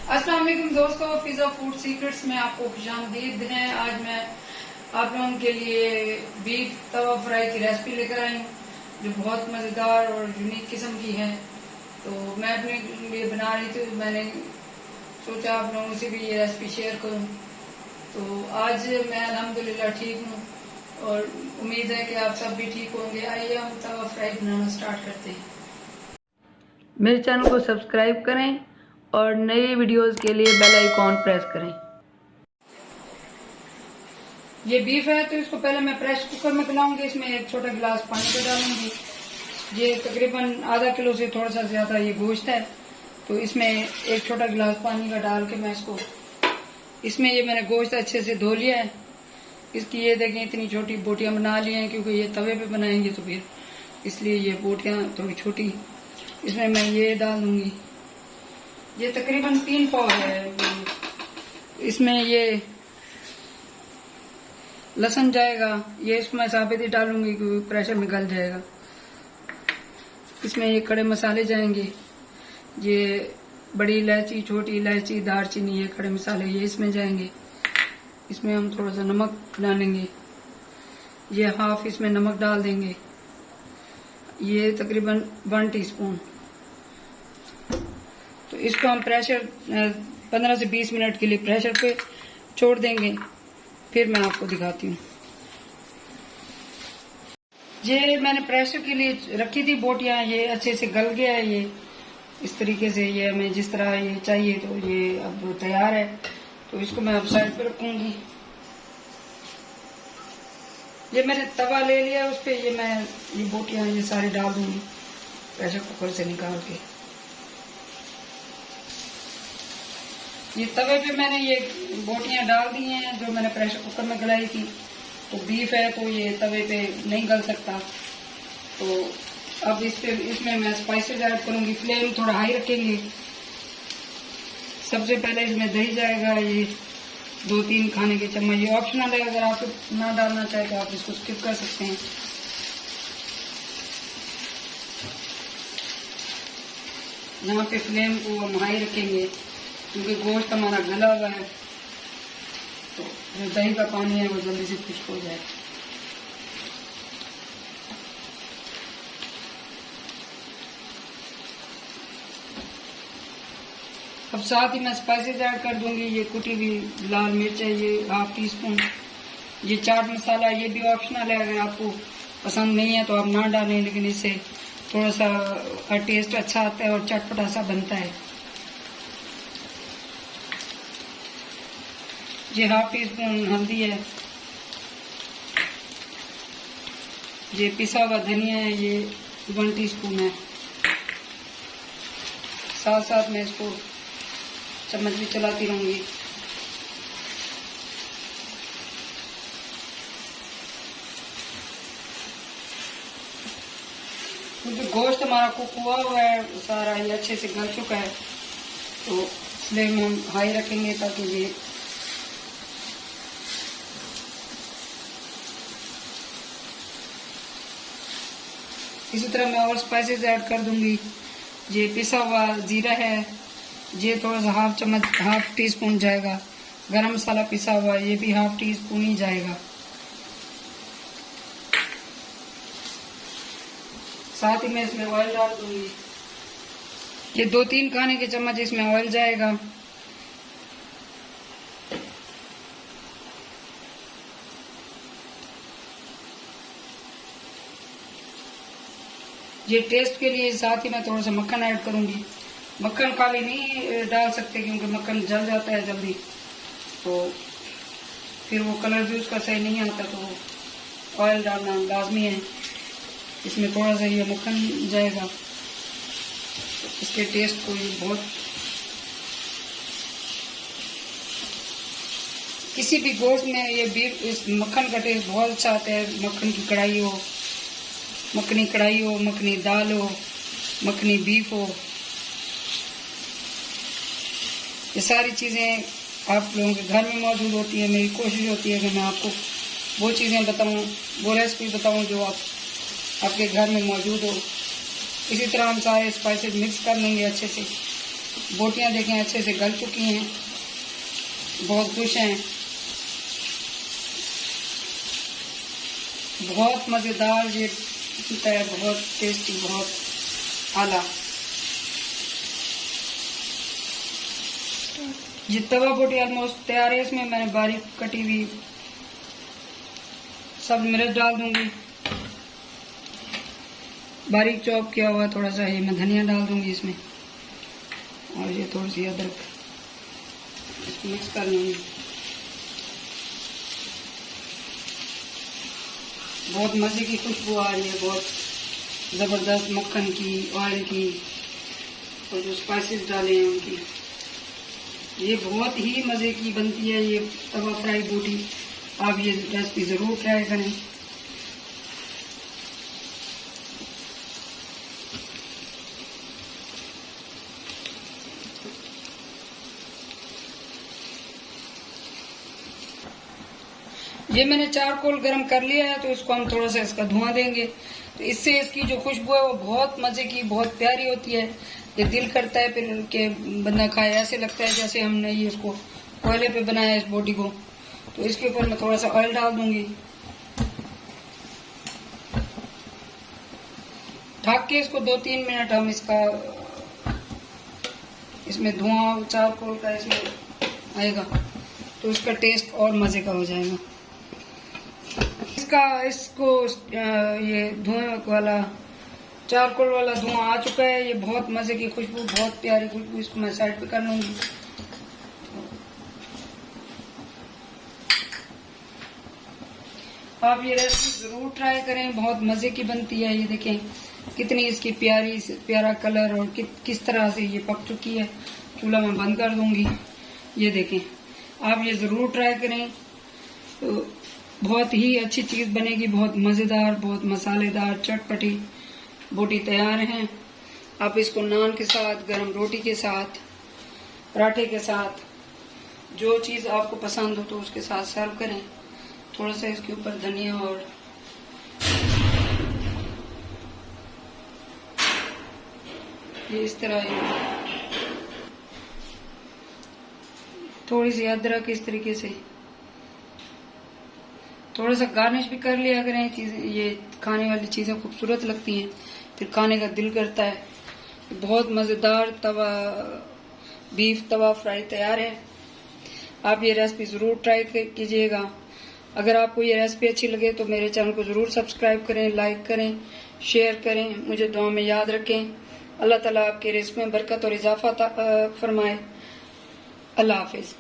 अस्सलाम वालेकुम दोस्तों, पिज़्ज़ा फूड सीक्रेट्स में आपको खुशामदीद है। आज मैं आप लोगों के लिए बीफ तवा फ्राई की रेसिपी लेकर आई हूँ, जो बहुत मज़ेदार और यूनिक किस्म की है। तो मैं अपने लिए बना रही थी, मैंने सोचा आप लोगों से भी ये रेसिपी शेयर करूँ। तो आज मैं अल्हम्दुलिल्लाह ठीक हूँ और उम्मीद है कि आप सब भी ठीक होंगे। आइए हम तवा फ्राई बनाना स्टार्ट करते हैं। मेरे चैनल को सब्सक्राइब करें और नई वीडियोस के लिए बेल आइकॉन प्रेस करें। ये बीफ है तो इसको पहले मैं प्रेशर कुकर में बनाऊंगी। इसमें एक छोटा गिलास पानी का डालूंगी। ये तकरीबन आधा किलो से थोड़ा सा ज्यादा ये गोश्त है, तो इसमें एक छोटा गिलास पानी का डाल के मैं इसमें ये मैंने गोश्त अच्छे से धो लिया है। इसकी ये देखें इतनी छोटी बोटियां बना ली हैं, क्योंकि ये तवे पे बनाएंगे तो फिर इसलिए ये बोटियां थोड़ी छोटी। इसमें मैं ये डाल दूंगी, ये तकरीबन 3 पाव है। इसमें ये लहसुन जाएगा, ये इसको मैं साबित ही डालूंगी क्योंकि प्रेशर में गल जाएगा। इसमें ये खड़े मसाले जाएंगे, ये बड़ी इलायची, छोटी इलायची, दालचीनी, ये खड़े मसाले ये इसमें जाएंगे। इसमें हम थोड़ा सा नमक डालेंगे, ये हाफ इसमें नमक डाल देंगे, ये तकरीबन 1 टीस्पून। तो इसको हम प्रेशर 15 से 20 मिनट के लिए प्रेशर पे छोड़ देंगे, फिर मैं आपको दिखाती हूँ। ये मैंने प्रेशर के लिए रखी थी बोटियां, ये अच्छे से गल गया है। ये इस तरीके से ये हमें जिस तरह ये चाहिए तो ये अब तैयार है। तो इसको मैं अब साइड पे रखूंगी। ये मैंने तवा ले लिया, उस पर ये बोटियां ये सारी डाल दूंगी प्रेशर कुकर से निकाल के। ये तवे पे मैंने ये बोटियां डाल दी हैं जो मैंने प्रेशर कुकर में गलाई थी। तो बीफ है तो ये तवे पे नहीं गल सकता। तो अब इसमें मैं स्पाइसेस ऐड करूंगी। फ्लेम थोड़ा हाई रखेंगे। सबसे पहले इसमें दही जाएगा, ये 2-3 खाने के चम्मच। ये ऑप्शनल है, अगर आप ना डालना चाहे तो आप इसको स्किप कर सकते हैं। यहाँ पे फ्लेम को हम हाई रखेंगे क्योंकि गोश्त हमारा गला हुआ है, तो जो दही का पानी है वो जल्दी से खुश्क हो जाए। अब साथ ही मैं स्पाइसेस ऐड कर दूंगी। ये कुटी हुई लाल मिर्च है, ये हाफ टीस्पून। ये चाट मसाला, ये भी ऑप्शनल है, अगर आपको पसंद नहीं है तो आप ना डालें, लेकिन इससे थोड़ा सा टेस्ट अच्छा आता है और चटपटा सा बनता है। ये हाफ टीस्पून हल्दी है, ये पिसा हुआ धनिया है, ये 1 टीस्पून है। साथ साथ मैं इसको चम्मच भी चलाती रहूंगी। क्योंकि गोश्त हमारा कुक हुआ हुआ है सारा, ये अच्छे से गल चुका है, तो फ्लेम हम हाई रखेंगे ताकि ये इसी तरह मैं और स्पाइसेस ऐड कर दूंगी। ये पिसा हुआ जीरा है, ये थोड़ा सा हाफ टीस्पून जाएगा। गरम मसाला पिसा हुआ, ये भी हाफ टीस्पून ही जाएगा। साथ ही मैं इसमें ऑयल डाल दूंगी, ये 2-3 खाने के चम्मच इसमें ऑयल जाएगा। ये टेस्ट के लिए साथ ही मैं थोड़ा सा मक्खन ऐड करूंगी। मक्खन खाली नहीं डाल सकते क्योंकि मक्खन जल जाता है जल्दी, तो फिर वो कलर भी उसका सही नहीं आता, तो ऑयल डालना लाजमी है। इसमें थोड़ा सा ये मक्खन जाएगा, तो इसके टेस्ट को ये बहुत, किसी भी गोश्त में ये बीफ इस मक्खन का टेस्ट बहुत अच्छा आता है। मक्खन की कढ़ाई हो, मखनी कढ़ाई हो, मखनी दाल हो, मखनी बीफ हो, ये सारी चीज़ें आप लोगों के घर में मौजूद होती है। मेरी कोशिश होती है कि मैं आपको वो चीज़ें बताऊं, वो रेसिपी बताऊं जो आपके घर में मौजूद हो। इसी तरह हम सारे स्पाइसेस मिक्स कर लेंगे अच्छे से। बोटियां देखें अच्छे से गल चुकी हैं, बहुत खुश हैं। बहुत मज़ेदार ये बनता है, बहुत टेस्टी, बहुत आला। ये तवा बोटी ऑलमोस्ट तैयार है। इसमें मैंने बारीक कटी हुई सब मिर्च डाल दूंगी, बारीक चॉप किया हुआ थोड़ा सा ये मैं धनिया डाल दूंगी इसमें, और ये थोड़ी सी अदरक इसको मिक्स कर लूंगी। बहुत मज़े की खुशबू आ रही है, बहुत ज़बरदस्त मक्खन की, ऑयल की, और जो स्पाइसेस डाले हैं उनकी। ये बहुत ही मज़े की बनती है ये तवा फ्राई बोटी। आप ये रेसिपी ज़रूर ट्राई करें। ये मैंने चारकोल गरम कर लिया है, तो इसको हम थोड़ा सा इसका धुआं देंगे, तो इससे इसकी जो खुशबू है वो बहुत मज़े की, बहुत प्यारी होती है। ये दिल करता है फिर के बंदा खाए, ऐसे लगता है जैसे हमने ये इसको कोयले पे बनाया है इस बोटी को। तो इसके ऊपर मैं थोड़ा सा ऑयल डाल दूंगी, ढक के इसको 2-3 मिनट हम इसमें धुआं चारकोल का इसमें आएगा, तो इसका टेस्ट और मज़े का हो जाएगा। इसको ये धुआं वाला चारकोल वाला धुआं आ चुका है। ये बहुत मज़े की खुशबू, बहुत प्यारी खुशबू। इसको मैं साइड पे कर लूंगी। आप ये रेसिपी ज़रूर ट्राई करें, बहुत मज़े की बनती है। ये देखें कितनी इसकी प्यारा कलर, और किस तरह से ये पक चुकी है। चूल्हा मैं बंद कर दूंगी। ये देखें, आप ये ज़रूर ट्राई करें, तो बहुत ही अच्छी चीज़ बनेगी, बहुत मज़ेदार, बहुत मसालेदार चटपटी बोटी तैयार है। आप इसको नान के साथ, गरम रोटी के साथ, पराठे के साथ, जो चीज़ आपको पसंद हो तो उसके साथ सर्व करें। थोड़ा सा इसके ऊपर धनिया और ये इस तरह थोड़ी सी अदरक इस तरीके से थोड़ा सा गार्निश भी कर लिया करें। चीजें, ये खाने वाली चीजें खूबसूरत लगती हैं, फिर खाने का दिल करता है। बहुत मज़ेदार बीफ तवा फ्राई तैयार है। आप ये रेसिपी ज़रूर ट्राई कीजिएगा। अगर आपको ये रेसिपी अच्छी लगे तो मेरे चैनल को ज़रूर सब्सक्राइब करें, लाइक करें, शेयर करें। मुझे दुआ में याद रखें। अल्लाह ताला आपके रिज़्क़ में बरकत और इजाफा फरमाए। अल्लाह हाफिज़।